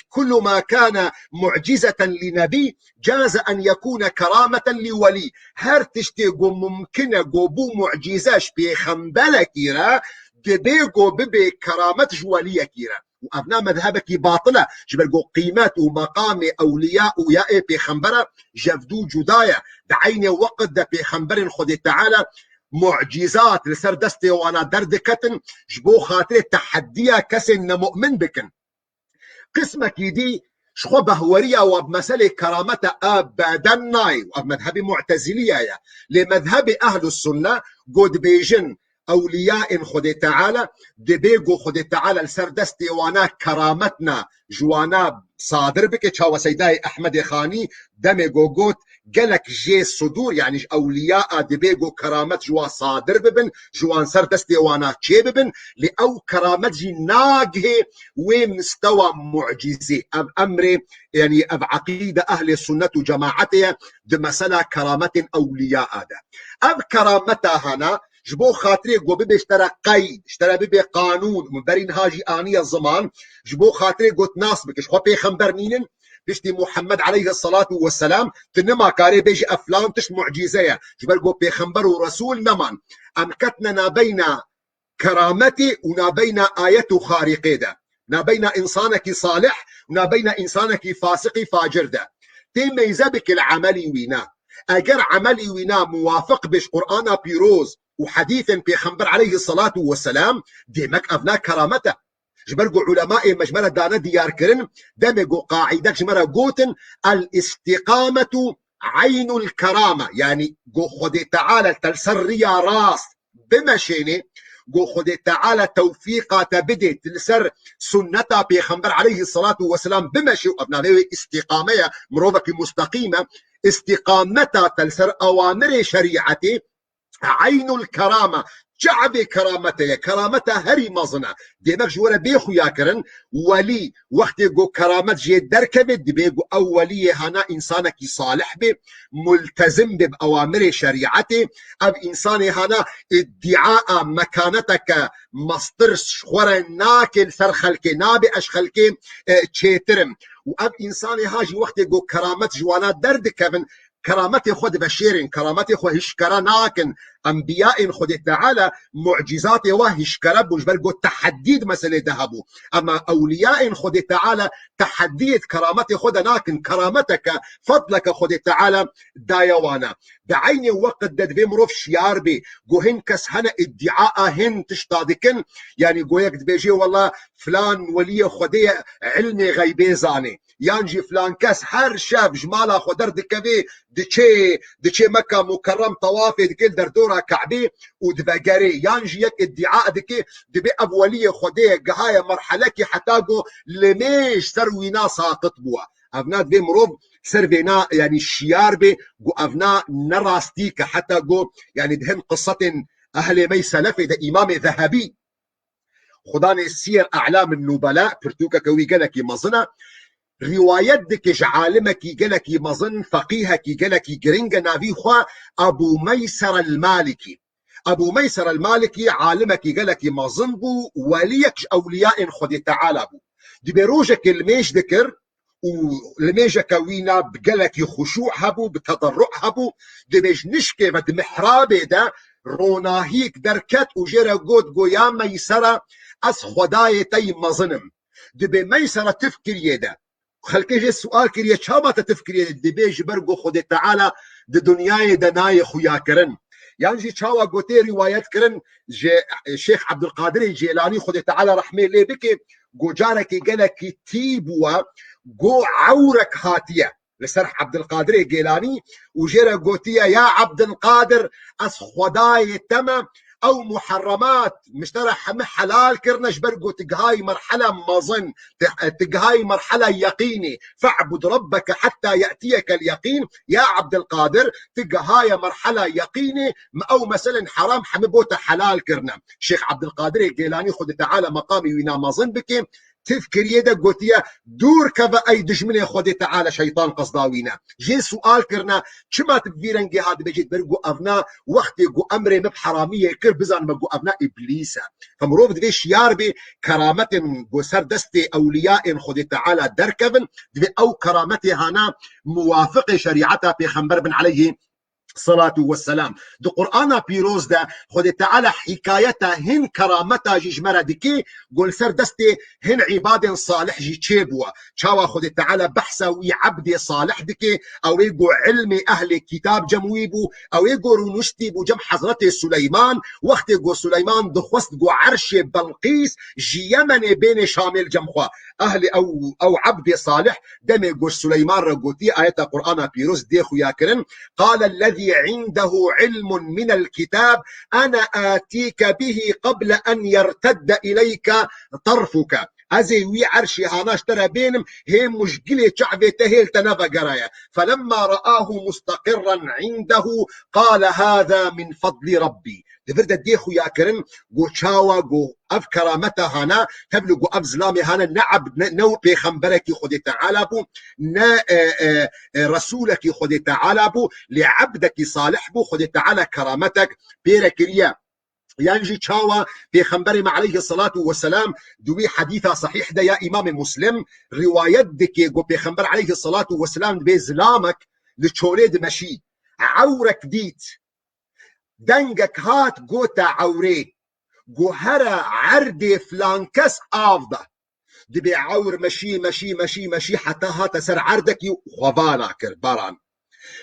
كل ما كان معجزة لنبي جاز أن يكون كرامة لولي هر تشتيقو ممكنة قبو معجزاش بيخنبلة كيرا دبيقو ببي كرامة جوالية كيرا وأبناء مذهبك باطلة جبلقو قيمات ومقام أولياء ويا بيخنبرة جفدو جدايا دعيني وقت دا بيخنبرين خدي تعالى معجزات لسر دستي وانا دردكتن جبو خاطري تحديا كسن مؤمن بكن قسمك دي شخو بهورية وبمسألة كرامة أبدا ناي ومذهب معتزلية لمذهب أهل السنة قد بيجن أولياء خدي تعالى دبيقو خدي تعالى لسر دستي وانا كرامتنا جوانا صادر بك شاو سيداي أحمد خاني دمي قوقوت قالك جي صدور يعني أولياء دبيقو كرامت جوا صادر ببن جوان سر دستي وانا تشي ببن لأو كرامت جي ناقه ومستوى معجزي أب أمري يعني أب عقيدة أهل السنة وجماعتها دمسلا كرامة أولياء هذا أب كرامتها هنا جبو خاطري قو ببي اشترى قيد اشترى ببي قانون من برين هاجي آنية الزمان جبو خاطري قوت ناس بكش خو بيخنبر مينن بيشتي محمد عليه الصلاة والسلام تنما كاري بيجي أفلام تش معجزية جبال قو بيخنبر ورسول نمان أمكتنا نابين كرامتي ونابين آية خارقة ده نابين إنسانك صالح ونابين إنسانك فاسق فاجر ده تيميزا بك العملي وينا أجر عملي وينا موافق بش قرآن بيروز وحديث بيخنبر عليه الصلاة والسلام ديمك أبناء كرامته جبرجو علماء مجمرة دانا ديار كرن دمجو قاعدة جمرة قوتن الاستقامة عين الكرامة، يعني جو خدي تعالى تلسرية راس بمشيني جو خدي تعالى توفيقا تبدي تلسر سنتا بيخمبر عليه الصلاة والسلام بمشي وابنا استقامة مروفك مستقيمة استقامتا تلسر أوامر شريعتي عين الكرامة جعب كرامته كرامته هري مظنة ديمك جورا بيخو ياكرن ولي وقت جو كرامت جي دركبت بيقو أولية هنا إنسانك صالح بي ملتزم بأوامر شريعته أب إنساني هنا ادعاء مكانتك مصدر شخورا ناكل سرخلك نابي أشخلك تشيترم وأب إنساني هاجي وقت جو كرامت جوانا درد كفن كرامتي خود بشيرين كرامتي خود هشكرا ناكن انبياء خود تعالى معجزاتي وهشكرا بوجبرجو تحديد مسألة ذهبو اما اولياء خود تعالى تحديد كرامتي خود ناكن كرامتك فضلك خود تعالى دايوانا بعين وقت دد بمروف شيار بي جو هن كس هنا ادعاء هن تشتادكن يعني جو يك بيجي والله فلان ولي خودي علمي غيبي زاني يانجي فلان كاس هر شاف جمالا خدر دكبي دشي مكة مكرم طوافي دكيل دردورا كعبي ودبقري يانجي يك ادعاء دبي أولية خدي قهاية مرحلة كي حتاقو لميش سروي ناسا تطبوا أفناد بي مروف سربينا يعني الشيار بي قو أفنا نراستيك حتى قو يعني دهن قصة أهل مي سلفي ده إمام ذهبي خداني السير أعلام النبلاء برتوكا كوي قلكي مظنة روايات دكش عالمك يقلك مظن فقيهك يقلك جرينجا نافي خوا أبو ميسر المالكي أبو ميسر المالكي عالمك يقلك مظن بو وليكش أولياء خد تعالى بو دي بروجك الميش ذكر ولميجا كوينا بقلك خشوع هبو بتضرع هبو دي بيج نشكي بد محرابي ده روناهيك دركت وجيرا قود قويا ميسرة أس خداي تي مظنم دي بميسرة تفكر يده خلكي جي السؤال كريه شابا تفكري دي بيج برغو خود تعالى دي دنياي دناي خويا كرن يعني جي شاوا قوتي روايات كرن جي الشيخ عبد القادر الجيلاني خود تعالى رحمه الله بك جو جارك قالك تيبوا جو عورك هاتيه لسرح عبد القادر الجيلاني وجيرا قوتيه يا عبد القادر اس خداي تمام او محرمات مشترى حلال كرنش برقو تقهاي مرحلة مظن تقهاي مرحلة يقيني فاعبد ربك حتى يأتيك اليقين يا عبد القادر تقهاي مرحلة يقيني او مثلا حرام حمبوت حلال كرنا شيخ عبد القادر الجيلاني خد تعالى مقامي وينا مظن بك تفكر يدك قوتيا دور كذا اي دجمني خودي تعالى شيطان قصداوينا جي سؤال كرنا شما تبفيرنجي هاد بجيت برقو افنا وقت يقو امري مب حرامية كر بزان مقو افنا ابليسا فمروف دي شيار بي كرامة قو سردستي اولياء خودي تعالى دركبن دي او كرامتي هانا موافق شريعتها بيخمبر بن عليه الصلاة والسلام دو قرآن بيروز ده خود تعالى حكايتها هن كرامتها جيجمرة دكي قول سر دستي هن عباد صالح جي تشيبوا شاوا خود تعالى بحثا وي عبد صالح دكي او يقو علم اهل كتاب جمويبو او يقو رنشتي بو جم حضرت سليمان وقت يقو سليمان دخوست قو عرش بلقيس جي يمن بين شامل جمخوا اهل او عبد صالح دم يقو سليمان رقوتي آيات قرآن بيروز ديخو ياكرن قال الذي عنده علم من الكتاب أنا آتيك به قبل أن يرتد إليك طرفك أزي وي عرشي هاناش ترى بينم هي مشكلة شعبي تهيل تنفى قرايا فلما رآه مستقرا عنده قال هذا من فضل ربي دفرد ديخو يا كرم قو شاوا قو أف كرامته هانا تبلو قو أف زلامي هانا نعب نو بيخنبرك خد تعالى بو نا رسولك خد تعالى بو لعبدك صالح بو خد تعالى كرامتك بيرك ريا ينجي تشاوا بيخنبري عليه الصلاة والسلام دوي حديثة صحيح ده يا إمام مسلم رواية دكي قو بيخنبر عليه الصلاة والسلام بزلامك لتشوليد مشي عورك ديت دنجك هات قوتا عوري قوهرة عردي فلانكس آفضة دبي عور مشي مشي مشي مشي حتى هات سر عردك وغبانا كر باران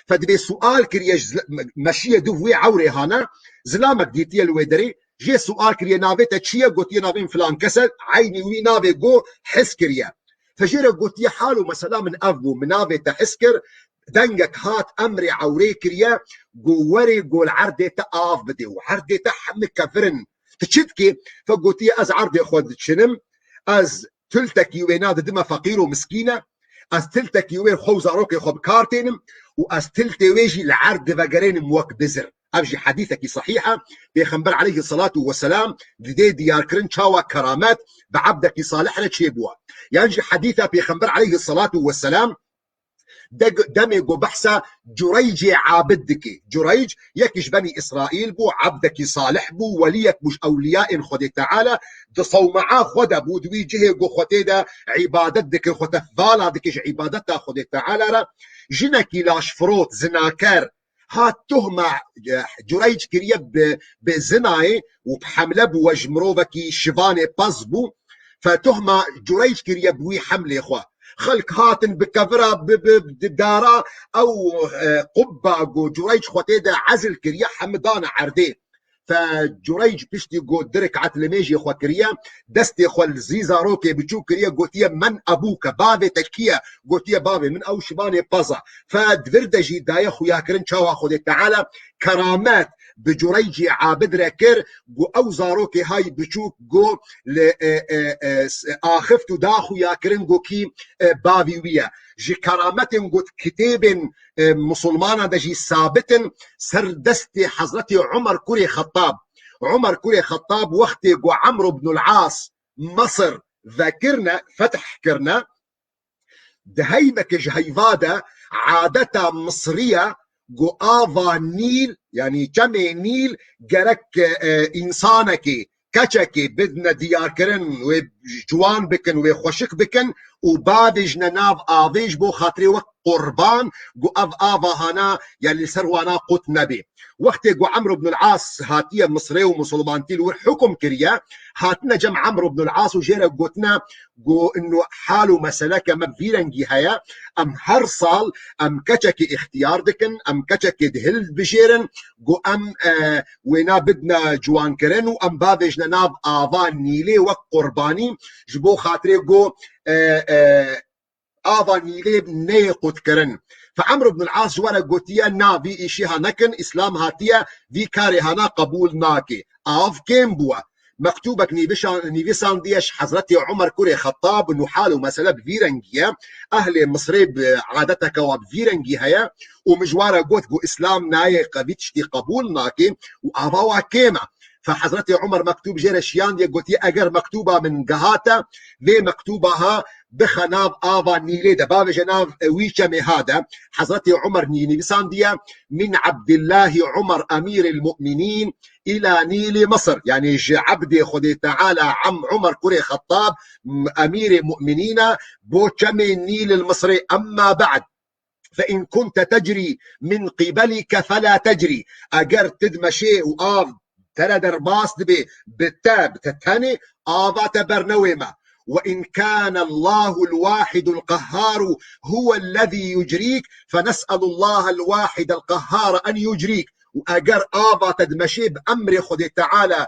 فدبي سؤال كريش مشي دوي عوري هانا زلامك ديتي الويدري جي سؤال كريا نافيتا تشيا قلت يا نافين فلان كسل عيني وي نافي جو حس كريا فجيرا قلت يا حالو مثلا من افو من نافيتا حسكر دنجك هات امري عوري كريا جو وري جو العردة تقاف بدي وعردة تحمك كفرن تشتكي فقلت يا از عردة خود شنم از تلتك يويناد دما فقير ومسكينة از تلتك يوين خوزا روكي خوب كارتينم واز تلتي ويجي العرض فقرين موك بزر أبجي حديثك صحيحة بيخنبر عليه الصلاة والسلام دي ديار كرن شاوى كرامات بعبدك صالحنا تشيبوا يعني حديثة بيخنبر عليه الصلاة والسلام دمي جو بحثة جريج عابدك جريج يكش بني إسرائيل بو عبدك صالح بو وليك مش أولياء خد تعالى دصو معاه خد بو دوي جهه جو خطيدا عبادتك خد فالا دكش عبادتها خد تعالى جنكي لاش فروت زناكر هات تهمة جريج كريب بزناي وبحمله بوج مروفكي شفاني بازبو فتهمة جريج كريب وي حمله اخوه خلق هاتن بكفرة بدارا او قبة جو جريج خوتيدا عزل كريا حمدانا عرديه فجريج بيشتي جو درك عتلميجي خو كريا دستي خو الزيزا روكي بتشو كريا قوتيا من ابوك بابي تكيا قوتيا بابي من او شباني بازا فدفردجي دايا خويا كرن شاوا خودي تعالى كرامات بجريجي عابد ركر جو او زاروكي هاي بتشوك جو اخفتو داخو يا كرن جو كي بابي ويا جي كرامتن قد كتاب مسلمانا دجي ثابتن سر دستي حضرتي عمر كوري خطاب عمر كوري خطاب وقت جو عمرو بن العاص مصر ذاكرنا فتح كرنا دهيمك جهيفادا عادة مصرية جو آفا نيل يعني جمع نيل جرك إنسانك كچكي بدنا ديار كرن وجوان بكن وخوشك بكن وبادج نناف آفيج بو خاطري وقت قربان جو اف آفا هانا يلي سروانا قوت نبي وقت جو عمرو بن العاص هاتية مصري ومسلمانتي والحكم كريا هاتنا جمع عمرو بن العاص وجيرا قوتنا جو انه حاله مسلكة مبفيرنجي هيا ام هرصال ام كچكي اختيار دكن ام كچكي دهل بجيرن جو ام وينا بدنا جوان كرن وام بادج نناف آفا نيلي وقت قرباني جبو خاطري جو آفا نيلي نيقود كرن فعمرو بن العاص جوانا قوتيا نا في إشيها نكن إسلام هاتيا في كاري هانا قبول ناكي آف كيم بوا مكتوبك نيفيسان ديش حضرتي عمر كوري خطاب انه حاله مسألة بفيرنجيا اهل مصري بعادتك وبفيرنجي هيا ومجوارا قوت جو اسلام نايق بيتشتي قبول ناكي وآفاوا كيما فحضرتي عمر مكتوب جير شيان دي قلت اگر مكتوبه من قهاتا ليه مكتوبها بخناف آفا نيلي دباب جناف ويشمي هذا حضرتي عمر نيني بسانديا من عبد الله عمر أمير المؤمنين إلى نيل مصر يعني عبدي خدي تعالى عم عمر كوري خطاب أمير المؤمنين بوشمي النيل المصري أما بعد فإن كنت تجري من قبلك فلا تجري أجر تدمشي وآف ترى درباس دبي بالتاب تتهني آفا تبرنويمة وإن كان الله الواحد القهار هو الذي يجريك فنسأل الله الواحد القهار أن يجريك وأجر آفا تدمشي بأمر خدي تعالى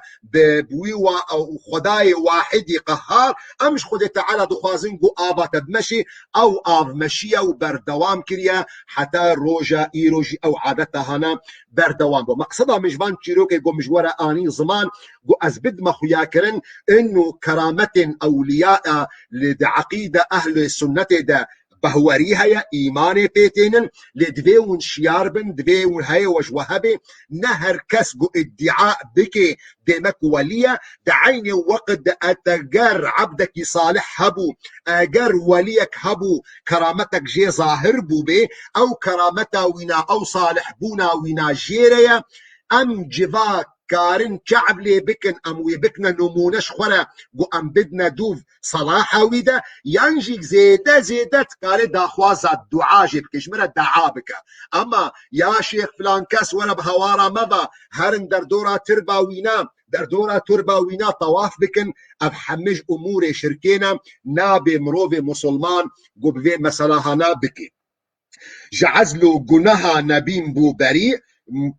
بويوة أو خداي واحد قهار أمش خدي تعالى دخوازن جو آفا تدمشي أو آف مشية وبردوام كريا حتى روجا إيروجي أو عادتها هنا بردوام مقصدها مجبان تشيروكي جو مجورة آني زمان جو أزبد ما خويا كرن إنه كرامة أولياء لعقيدة أهل السنة ده بهوريها يا إيماني بيتين لدفيون شياربن دفيون هاي وجوهبي نهر كسجو ادعاء بكي دمك وليا دعيني وقد أتجر عبدك صالح هبو أجر وليك هبو كرامتك جي ظاهر بو بي أو كرامتا وينا أو صالح بونا وينا جيريا أم جفاك كارن شعب لي بكن ام ويبكنا نمونش خورا جو ام بدنا دوف صلاحة ويدا ينجيك زيدت كاري داخوازا الدعاء جيب كشمرة دعابك اما يا شيخ فلان كاس ولا بهوارا مضى هرن دردورا تربا وينا طواف بكن ابحمج امور شركينا نابي مروفي مسلمان جو بفي مسلاها نابكي جعزلو جنها نبيم بو بريء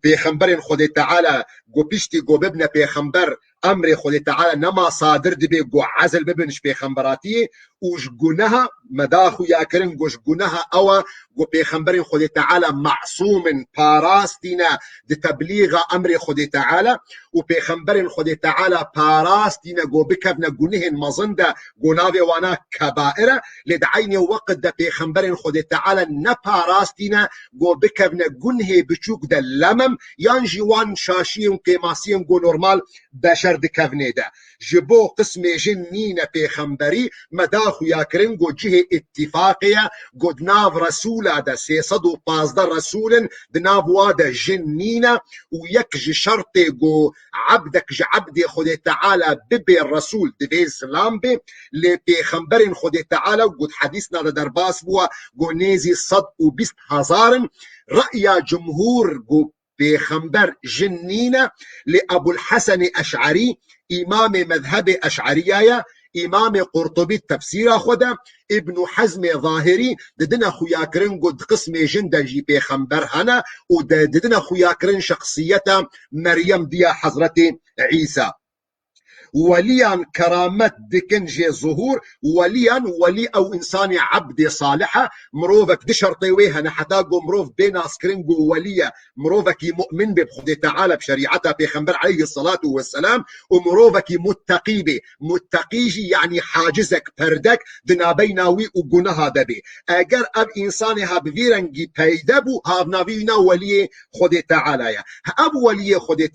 پیغمبر خود تعالی گو پیشتی گو ببنه پیغمبر امر خود تعالی نما صادر دبی گو عزل ببنش پیغمبراتی وش گناها مداخو یاکرن گوش گناها او گو پیغمبر خود تعالی معصوم پاراستینا د تبلیغ امر خود تعالی و پیغمبر خود تعالی پاراستینا گو بکبنه گناه مزنده گناوی وانا کبائره لدعین وقت د پیغمبر خود تعالی نپاراستینا گو بکبنه گناه بچوک د لمم یان جوان شاشیم قیماسیم گو نورمال بشر دکفنه ده جبو قسم جنین پیغمبری مداخو یاکرن گو جه اتفاقیه گو دناو رسوله ده 315 رسول دناو واده جنینه و یک شرط گو عبدك عبد خود تعالى ببي الرسول دبي السلام بي لبيغمبر خود تعالى قد حديثنا ده درباس بوا قو نيزي صد و 20,000 رأي جمهور قو بيغمبر جنينة لأبو الحسن أشعري إمام مذهب أشعرية امام قرطبي تفسير خدا ابن حزم ظاهري ددنا خوياكرن قد قسم جندا جي بيغمبر هنا وددنا خوياكرن شخصية مريم ديا حضرة عيسى وليا كرامت دكنجي ظهور وليا ولي او انسان عبد صالحه مروفك دشرطي ويها حتاقو مروف بين اسكرينجو وليا مروفك مؤمن بخد تعالى بشريعتها بيغمبر عليه الصلاه والسلام ومروفك متقي به متقيجي يعني حاجزك بردك دنا بيناوي وجنها دبي اجر اب انسانها بفيرنجي بيدبو هافنافينا ولي خد تعالى يا اب ولي خد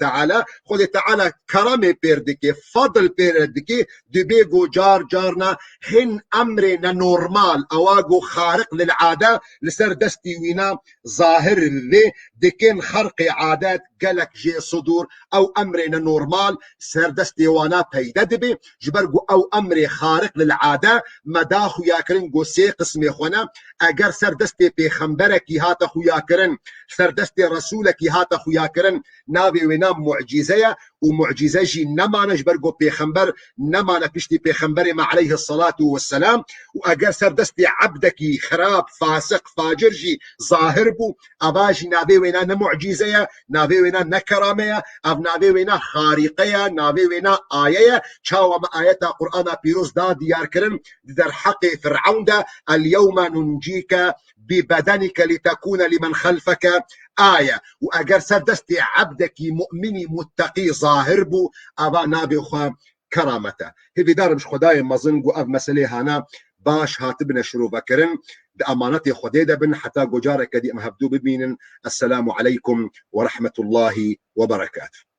تعالى كرامه بردك فضل بيردكي دبيجو جارنا هن امرنا نورمال اواجو خارق للعاده لسر دستي وينا ظاهر ذي دكين خرق عادات قالك جي صدور او امرنا نورمال سر دستي وانا بيدا دبي جبرجو او امري خارق للعاده مداخو ياكرن جو سي قسمي خونا اگر سر دستي بيغمبرك هات خو ياكرن سر دستي رسولك هات خو ياكرن نابي وينا معجزه ومعجزه جي نما نجبرجو بيغمبر نما نبشتي بيغمبر ما عليه الصلاه والسلام واگر سر دستي عبدك خراب فاسق فاجر جي ظاهر بو اباجي نابي وينا نمعجزه نابي وينا نكرامه اب نابي وينا خارقه نابي وينا ايه چاو ما ايات قران بيروز دا ديار كرن در حق فرعون دا اليوم ننجيك ببدنك لتكون لمن خلفك آية وأجر سردستي عبدك مؤمني متقي ظاهر بو أبا نابي خوا كرامته هذي دار مش خداي مظنقو أب مسألة هنا باش هاتبنا شروع بكرن بأمانتي خديدة بن حتى جارك دي مهبدو ببينن السلام عليكم ورحمة الله وبركاته.